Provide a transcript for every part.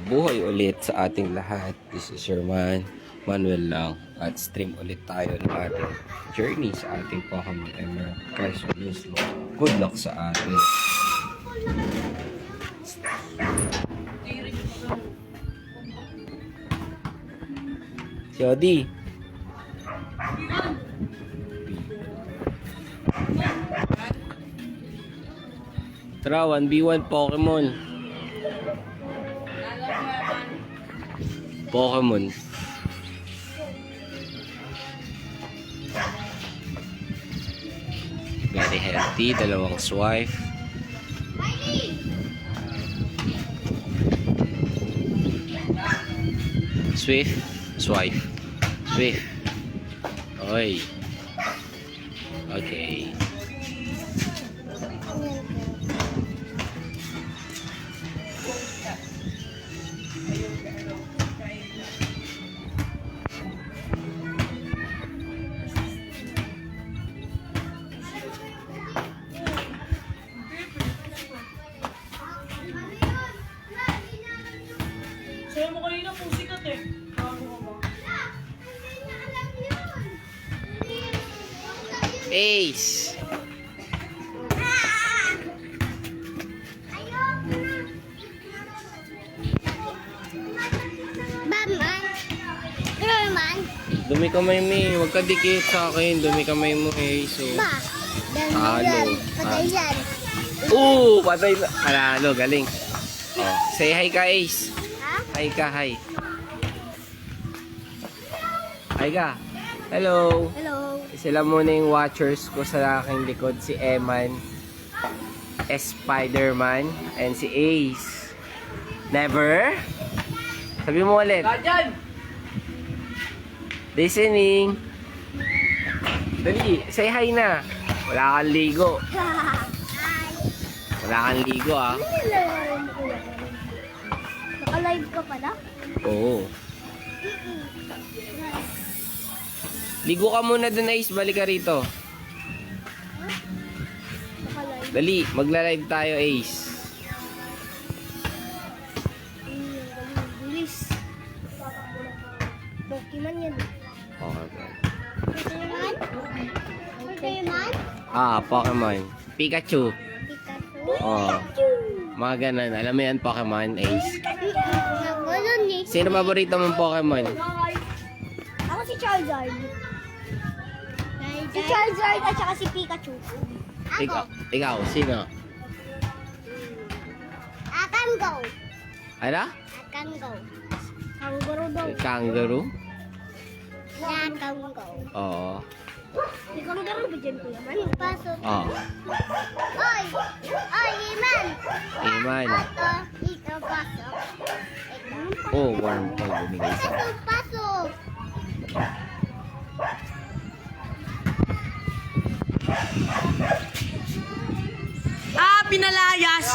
buhay ulit sa ating lahat. This is your man, Manuel lang. At stream ulit tayo ng ating journey sa ating Pokemon Emerald. Guys, good luck sa atin. Si Odi. Tara, 1v1 Pokemon. Pokemon. Very healthy, dalawang swipe. Swift, swipe. Swift. Oy. Okay. Sayo mo kanina kung sikat eh. Ace. Dumi kamay mo eh. Huwag ka dikit sa akin. Dumi kamay mo eh. So, halo. Patay na. Halo, galing. Oh, say hi ka, Ace. Hi ka, hi. Hi ka. Hello. Hello. Sila muna yung watchers ko sa aking likod. Si Eman, Spider-Man, and si Ace. Never? Sabi mo ulit. Dyan! Listening. Dali, say hi na. Wala kang ligo. Wala kang ligo ah. Naka-live ka pala? Oo. Ligo ka muna dun, Ace. Balik ka rito. Naka-live. Dali, magla-live tayo, Ace. Bilis. Pokemon yan. Okay. Pokemon? Pokemon? Pokemon. Pikachu. Pikachu? Oh. Mga ganun. Alam mo yan, Pokemon, Ace. Nagulon eh. Sino paborito mong Pokemon? Ako si Charizard. Si Charizard at saka si Pikachu. Ikaw, sino? Akan go. Ano? Akan go. Kangaroo daw. Kangaroo? Akan go. Oo. May kangaroo ba dyan ko naman? Pasok. Oo. Oy! Oy, Iman! Iman. Ito, pasok. Oh, warm pa bumigay sa Pasok, pasok! Pinalayas!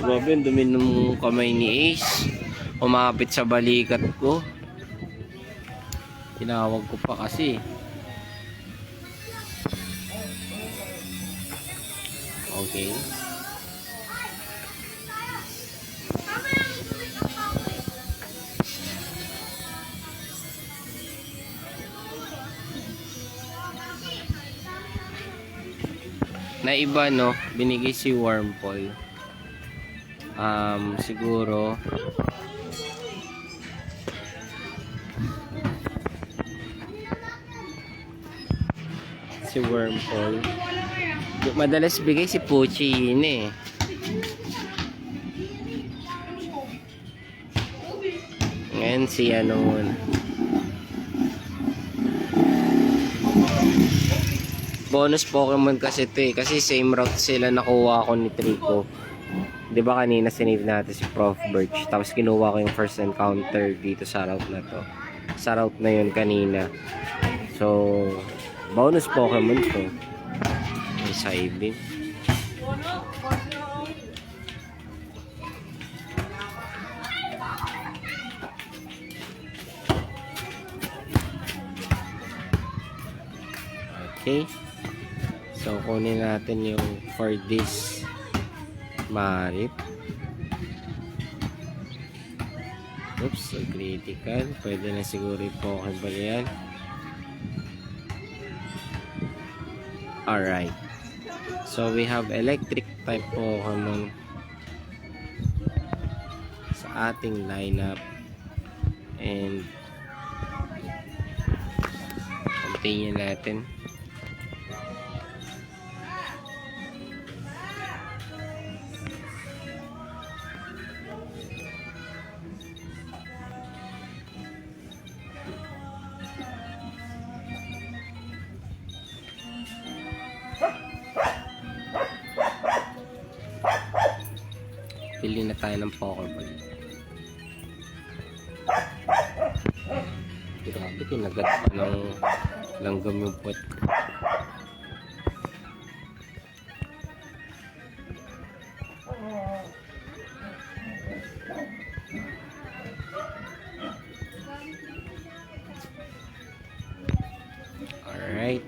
Grabe, ang dumi ng kamay ni Ace. Umapit sa balikat ko. Tinawag ko pa kasi. Okay. Na iba no, binigay si Wormpole. Siguro si Wormpole. Madalas bigay si Puchi yun eh. Ngayon si ano bonus Pokemon kasi ito eh. Kasi same route sila nakuha ko ni Trico. 'Di ba kanina sinave natin si Prof Birch. Tapos kinuha ko yung first encounter dito sa route na to. Sa route na yun kanina. So, bonus Pokemon to. May Saibin. Okay. So, kunin natin yung for this Marip. Oops, so critical. Pwede na siguro i-Pokeball yan. Alright. So, we have electric type Pokemon sa ating lineup. And continue natin. Pili na tayo ng Pokeball. Grabe, kinagat pa ng langgam yung puwet ko. Alright.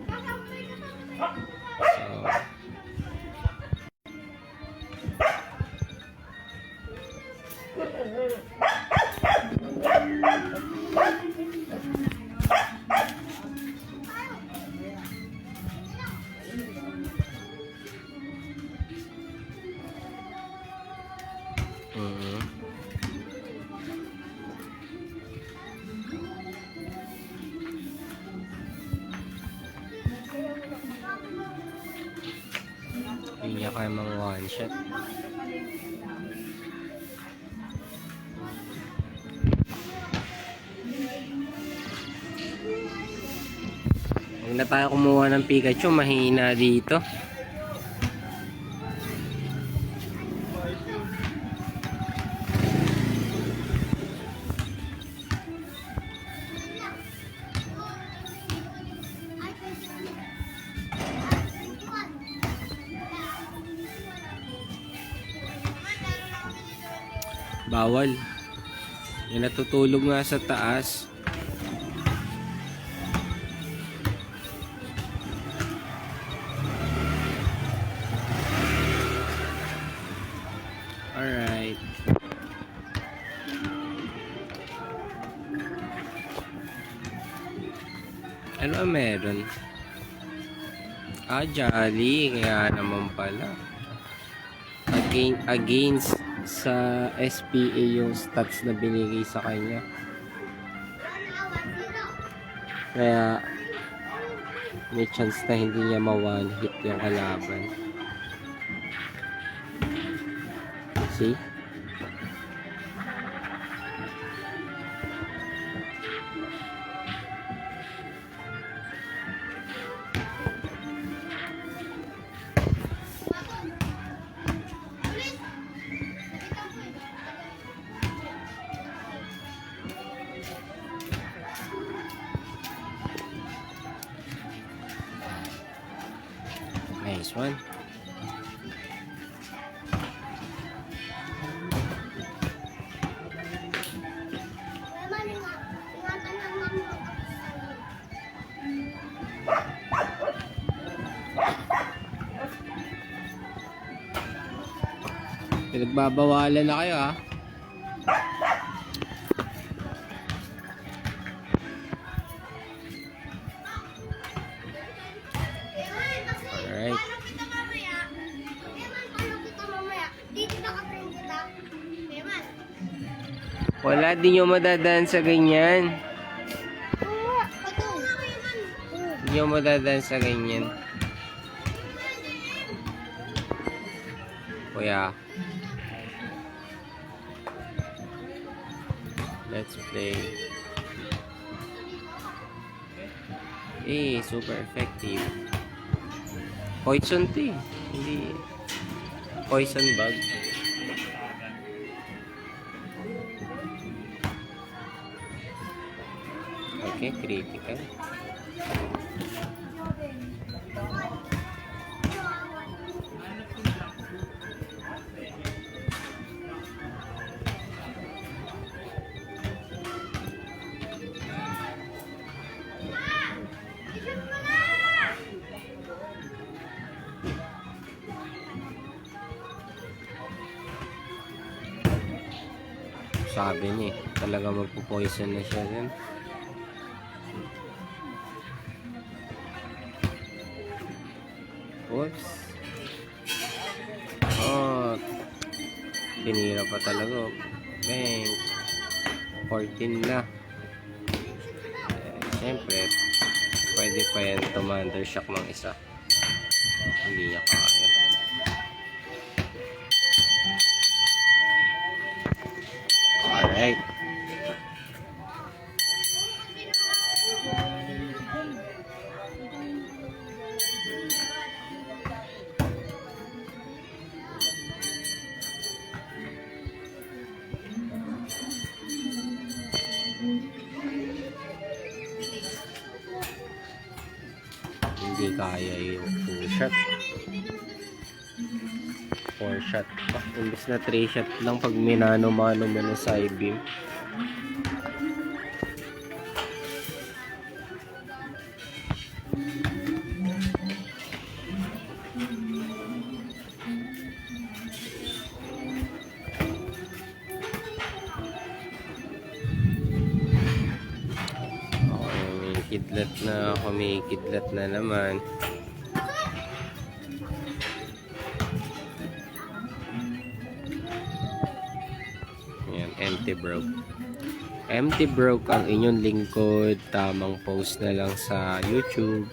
So, hindi niya kaya mga one shot. Huwag na tayo kumuha ng Pikachu, mahina dito. Bawal. Yung natutulog nga sa taas. Alright. Ano ang meron? Jolly. Kaya naman pala. Against sa SPA yung stats na binigay sa kanya. Kaya may chance na hindi niya ma-one hit yung kalaban. See? Nice one. Pinagbabawalan na kayo, ha? Alright. Wala, di nyo madadaan sa ganyan. Di nyo madadaan sa ganyan. Kuya. Let's play. Super effective. Poison to eh. Hindi. Poison bug. Okay, critical. sabi niya eh. Talaga magpo-poison na siya din. Oops. Oh, tinira pa talaga. Bang. 14 na. Siyempre, pwede pa yan tumanda-shock ng isa. Hindi niya kaya. Alright. Hindi kaya yung 2 shot. 4 shot pa. Imbis na 3 shot lang pag minano-mano mo ng side beam. Kidlat na ako, may kidlat na naman. Ayan, empty broke. Empty broke ang inyong lingkod. Tamang post na lang sa YouTube.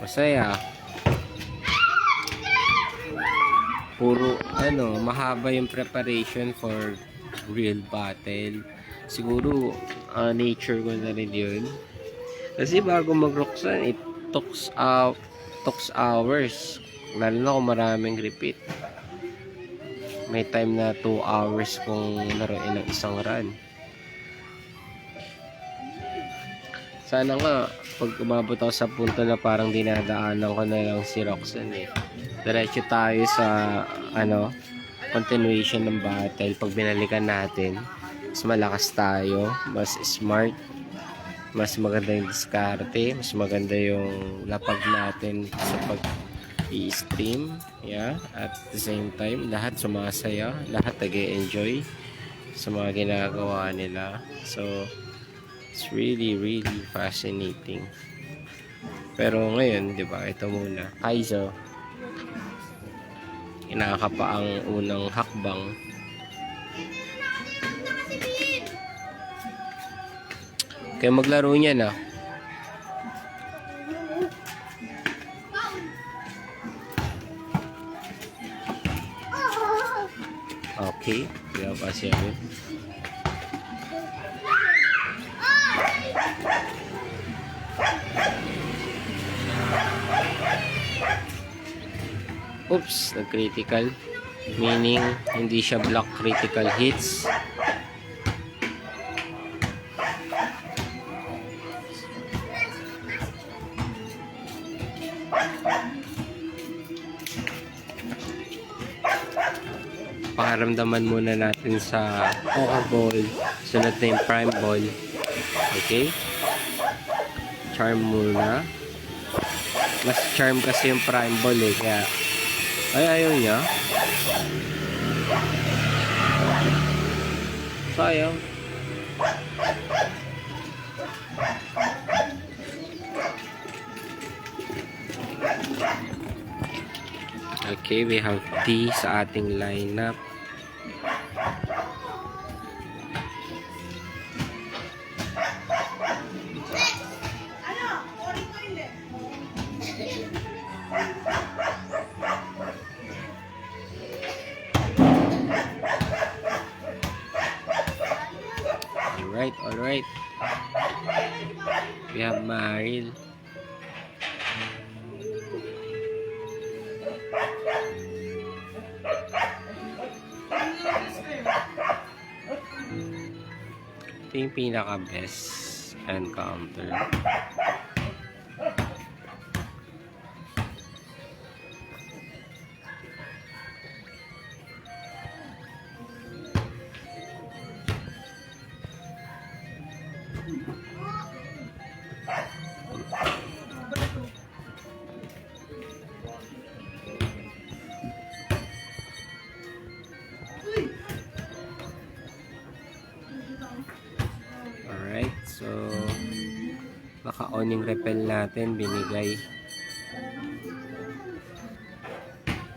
Masaya. Puro, mahaba yung preparation for real battle. Siguro, nature ko na rin yun. Kasi bago mag-Roxanne, it talks hours. Lalo na kung maraming repeat. May time na 2 hours kung laruin ng isang run. Sana nga, pag umabot ako sa punto na parang dinadaanan ko na lang si Roxanne eh. Diretso tayo sa, continuation ng battle. Pag binalikan natin, mas malakas tayo, mas smart, mas maganda yung diskarte, mas maganda yung lapag natin sa pag-i-stream, yeah. At the same time, lahat sumasaya, lahat nag-e-enjoy sa mga ginagawa nila. So, it's really, really fascinating. Pero ngayon, di ba, ito muna. Kaizo, inakapa ang unang hakbang. Kaya maglaro niya na. Okay, kaya pa siya. Oops, nag-critical. Meaning, hindi siya block critical hits. Pakiramdaman muna natin sa Poker Ball. Sunod na yung Prime Ball. Okay? Charm muna. Mas charm kasi yung Prime Ball eh. Kaya, ayaw niya. Sayang. Okay, we have D sa ating lineup. Alright. We have Maril. Ito yung pinaka-best encounter. Naka-on yung repel natin, binigay.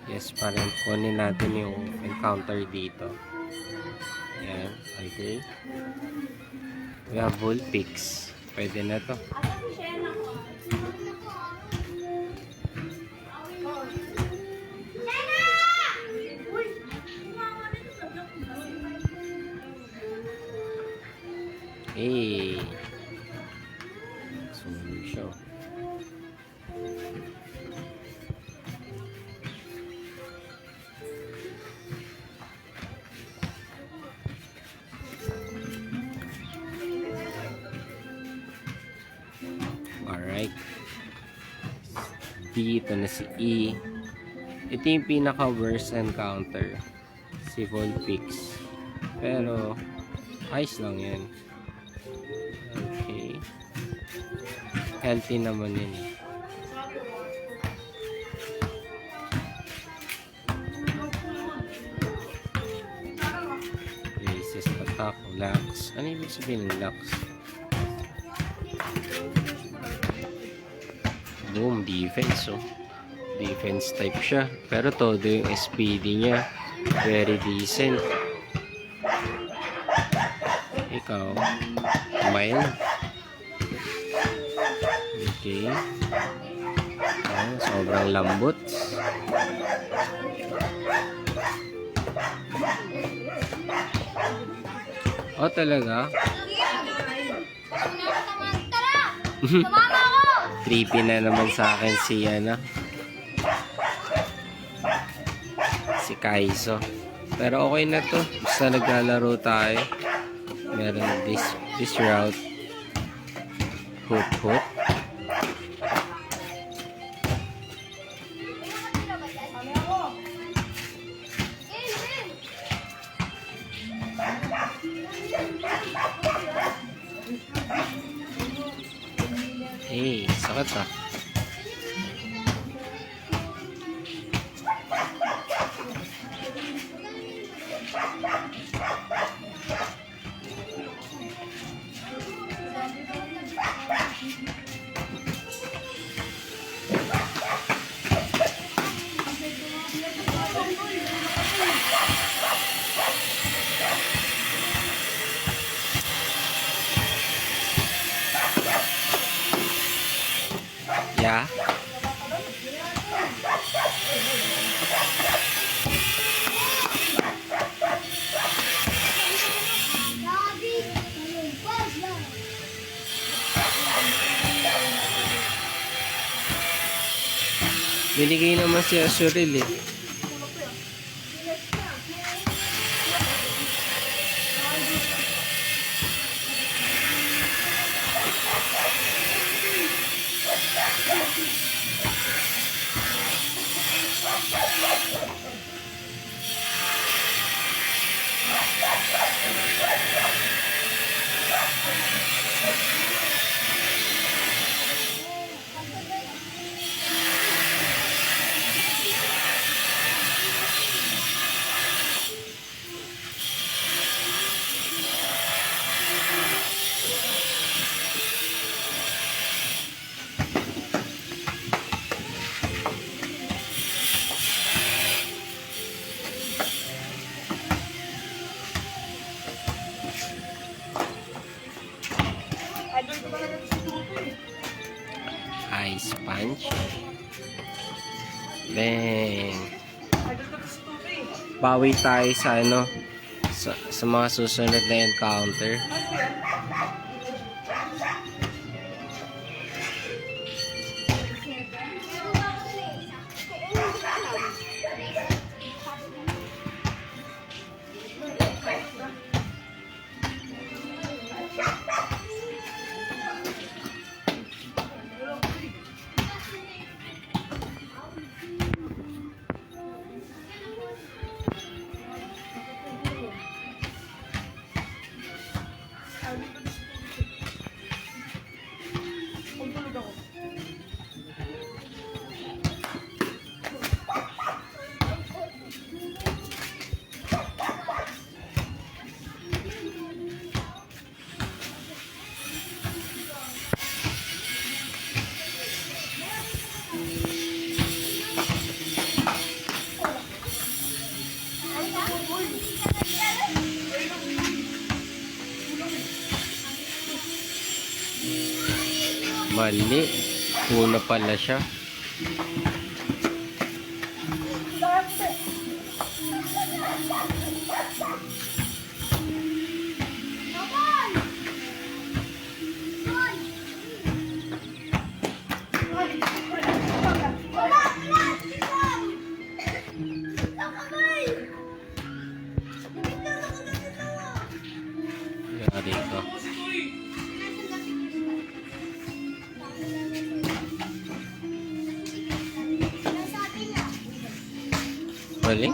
Yes, parang kunin natin yung encounter dito. Yan, okay. We have Vulpix. Pwede na to. Hey. Sumunod siya. Alright. Dito na si E. Ito yung pinaka-worst encounter. Si Vulpix. Pero, ayos lang yan. Okay. Healthy naman yun eh. Resist attack, lax. Ano ibig sabihin ng lax? Boom, defense oh. Defense type siya. Pero todo yung SPD niya. Very decent. Ikaw, mild. Okay. Oh, sobrang lambot. Oh, talaga? Tumama ako! Creepy na naman sa akin si si Kaizo. Pero okay na to. Basta naglalaro tayo. Meron this route. Hoot. Eh, sakit ah. Yeah. Binigay naman si Azuril eh. Ice punch. Bang. Bawi tayo sa sa mga susunod na encounter. Mali. Una pala siya. Yari ka. Galing.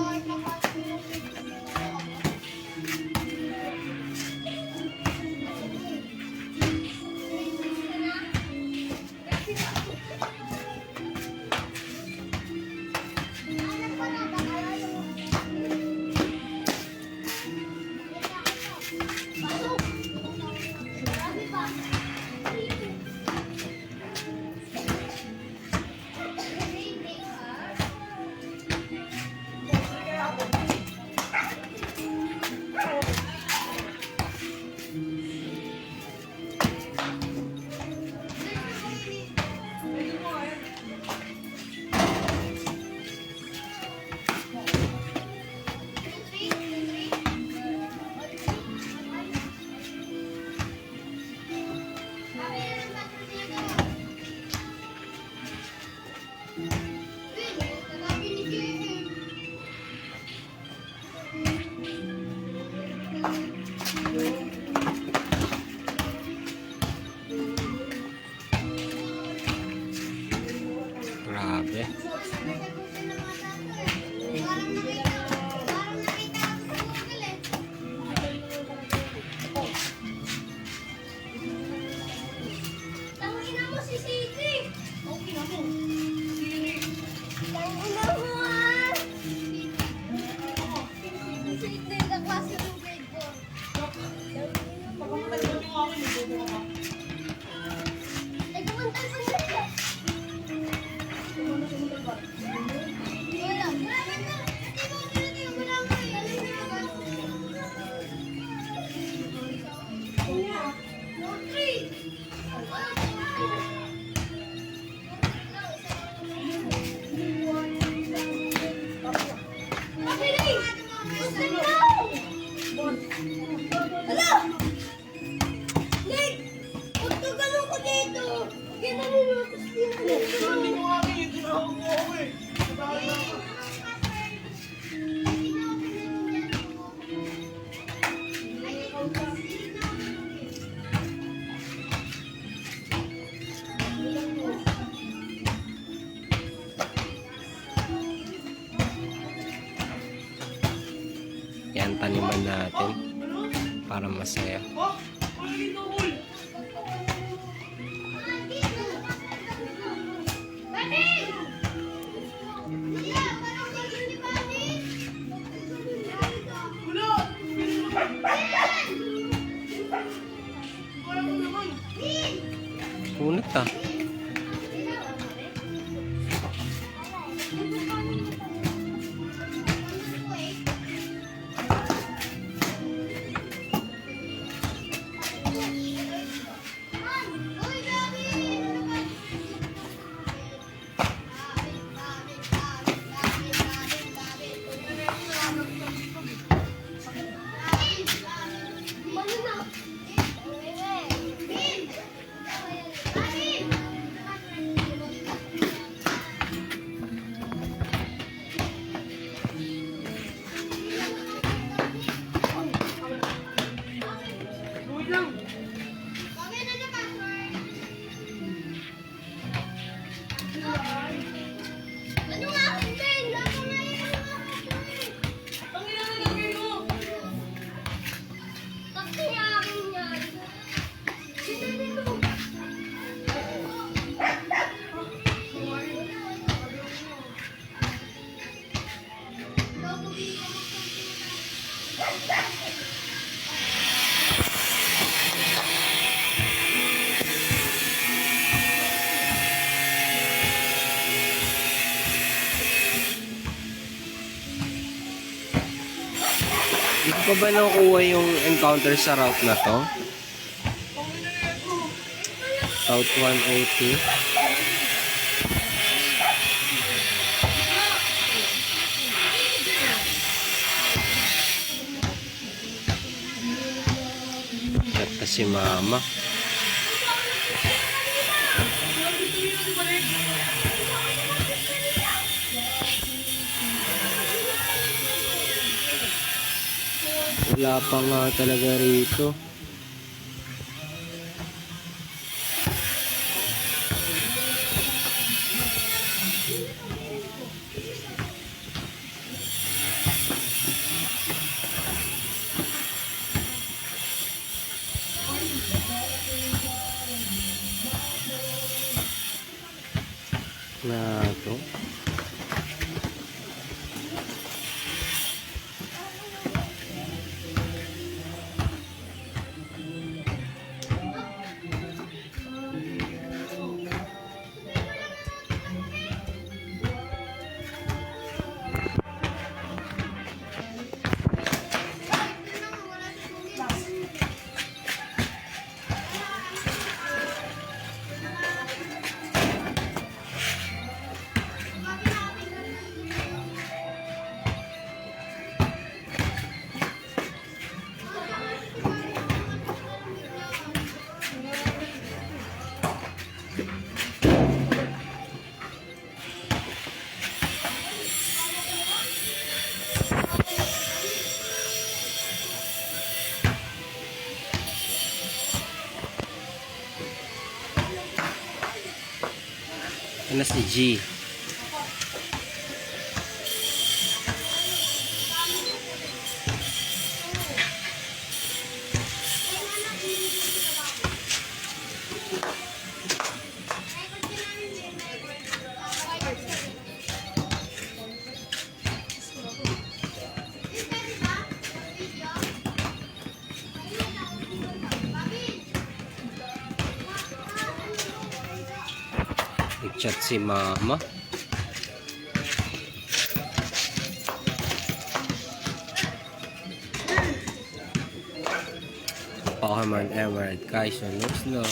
Grabe. Tangina mo si Sisi. Okay na mo. Tangina mo ah. Si Sisi, kaklase ng grade 4. Pagkamatay mo yung akin, bobo ka pa. Nagkumantal pa siya. Wala. Wala na. Hindi mo wala nga. No tree. Mabilis! Gusto mo! Hala! Nick! Huwag ka ganun ko dito! Kaya nalulutos din na Hindi dito. mo akin, tinawag mo ako eh. Sabahan na ako. Yan, taniman natin. Para masaya. Oh, wala dito, Paul. Batik! Kuya, parang ganyan ni Batik. Wala! Wala mo naman. Punat ah. Uy, Gabi! Ano na? Wait lang. Ano nga akin, Ben? Ako nga yung Ang ilalagay mo. Tapos yung akin yan. Sino nito? Hindi ko ba nakuha yung encounter sa route na to? South 102. At si mama. Wala pa nga talaga rito. Na to. Ano si G? Nag-chat si mama. Pokemon Emerald guys, look.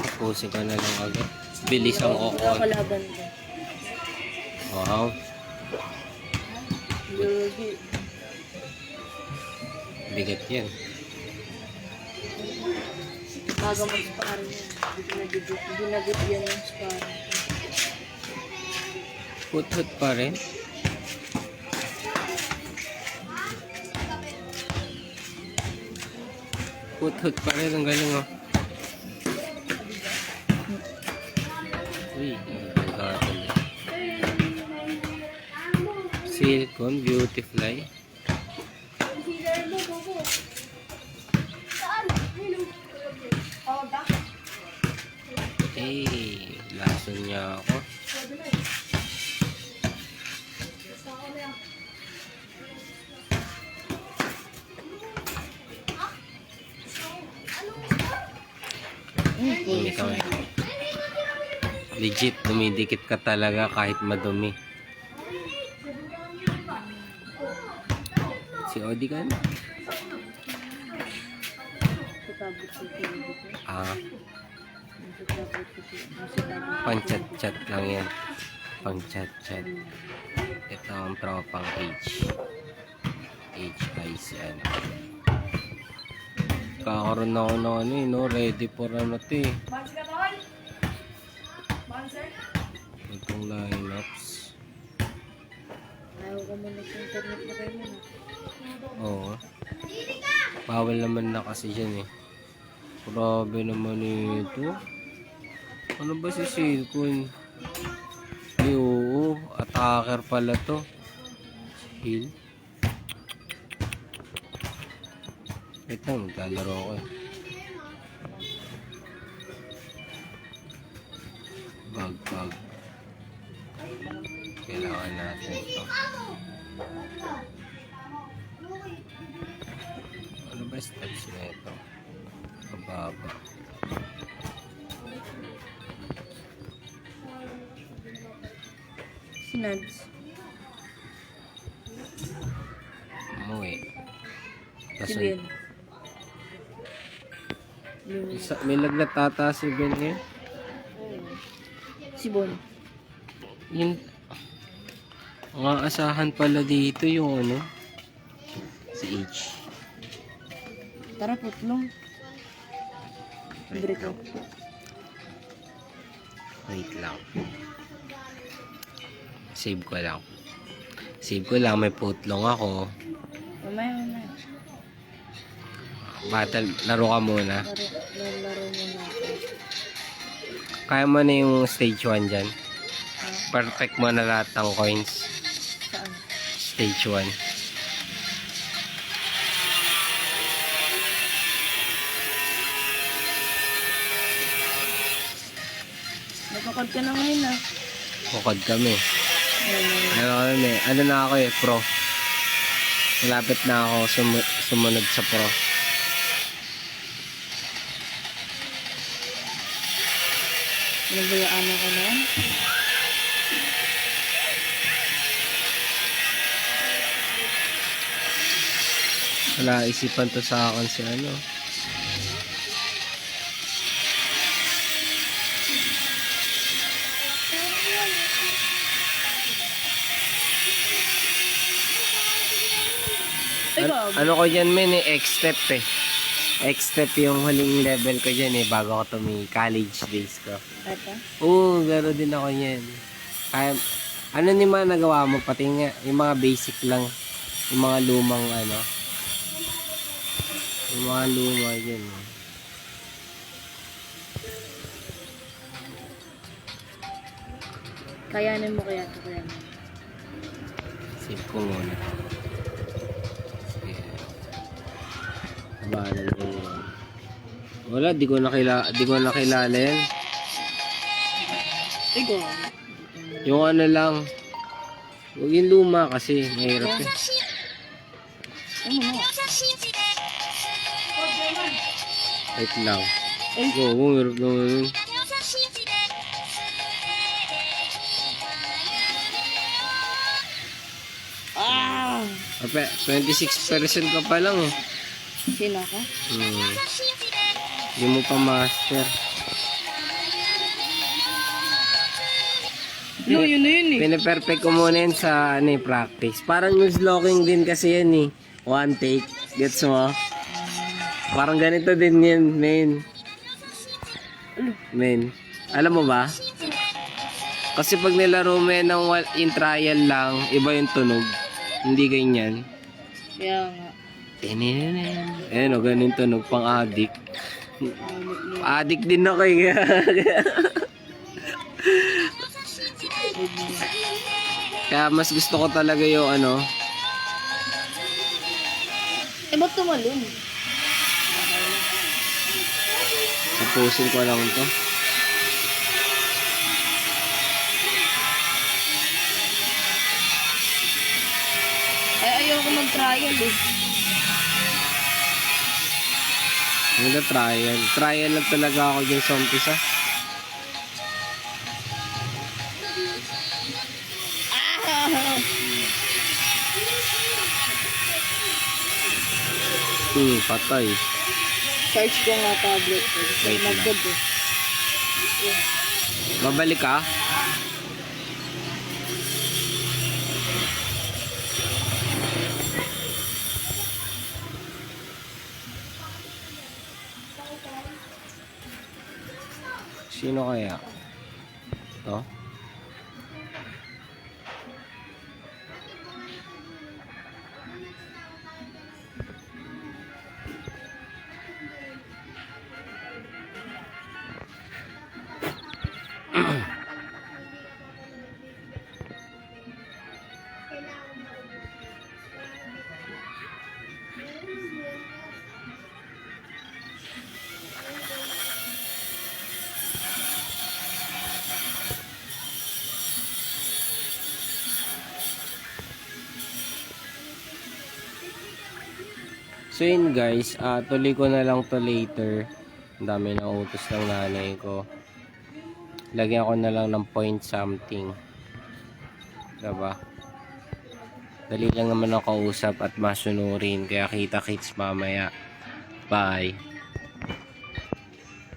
Tapusin ko na lang agad. Bilis ang okon. Kalaban ko. Wow. Bigat yan. Bago mag-sparring yan. Hindi nabigyan yung sparring. Hut-hut pa rin. Hut-hut pa rin. Ang galing oh. Uy, ang galing. Silicone Beautifly. Eh, lason niya ako. Dumi kami. Legit, dumidikit ka talaga kahit madumi. Si Odi ka na? Tutabot sa TV ko. Ah, Tutabot sa TV. pang-chat-chat lang yan. Pang-chat-chat. Ito ang tropang H. H-I-C-N. Kakaroon na ako ng ano eh, no? Ready for ano to eh. Bansi ka, tol? Bansi? Itong lineups. Ayaw ko muna sa internet na kayo na. Oo. Bawal naman na kasi dyan eh. Grabe naman ito. Ano ba si Silicone? Ay oo. Attacker pala to. Heal. Wait lang, maglalaro ako eh. Bag. Kailangan natin ito. Ano ba steps na ito? Kababa. Sinads. Umuwi. Si Kaso, Ben. may lagnat tata si Ben ngayon. Si Bon. Yung, ang aasahan pala dito yung ano, si H. Tara, putlong. Libre ko. Wait lang. Save ko lang. Save ko lang, may putlong ako. Mamaya. Battle, laro ka muna. Laro mo na ako. Kaya mo na yung stage 1 dyan. Perfect mo na lahat ng coins. Saan? Stage 1. Nagkakad ka na ngayon ah. Bukod kami. Ano na ako pro. Malapit na ako sumunod sa pro. Nabayaan ako na yan. Wala, isipan to sa akin si ano. Ano ko dyan men X-step X-step yung huling level ko dyan bago ako college days ko. Ito? Oo, gano'n din ako yan. Kaya, ano ni mga nagawa mo? Pati nga, yung mga basic lang. Yung mga lumang ano. Yung mga luma dyan. Kayanin mo kaya ito kaya. Save ko muna. Sige. Bahala mo yun. Wala, di ko nakilala yan. Ikaw. Yung ano lang. Huwag yung luma kasi mahirap eh. Ano na? Wait lang. Oo, mahirap naman yun. Ah! 26% ka pa lang. Sino ako? Hindi mo pa master. No, yun na yun eh. Pinaperfect ko muna yun sa practice. Parang news locking din kasi yan eh. One take. Gets mo? Parang ganito din yan, men. Men. Alam mo ba? Kasi pag nilaro mo yan ng in trial lang, iba yung tunog. Hindi ganyan. Kaya nga. Ayan o, ganun tunog pang addict. Addict din ako eh. Kaya mas gusto ko talaga yung ano. Eh, ba't tumalun? Tapusin ko lang to. Ay, ayoko mag-trial eh. Hindi trial. Trial lang talaga ako dyan sa umpisa. Patay. Charge ko nga tablet. Wait lang. Nagkod eh. Babalik ka? Sino kaya? To? So yun guys, tuloy ko na lang to later. Ang dami na utos ng nanay ko. Lagyan ko na lang ng point something. Diba? Dali lang naman ang kausap at masunurin. Kaya kita-kits mamaya. Bye.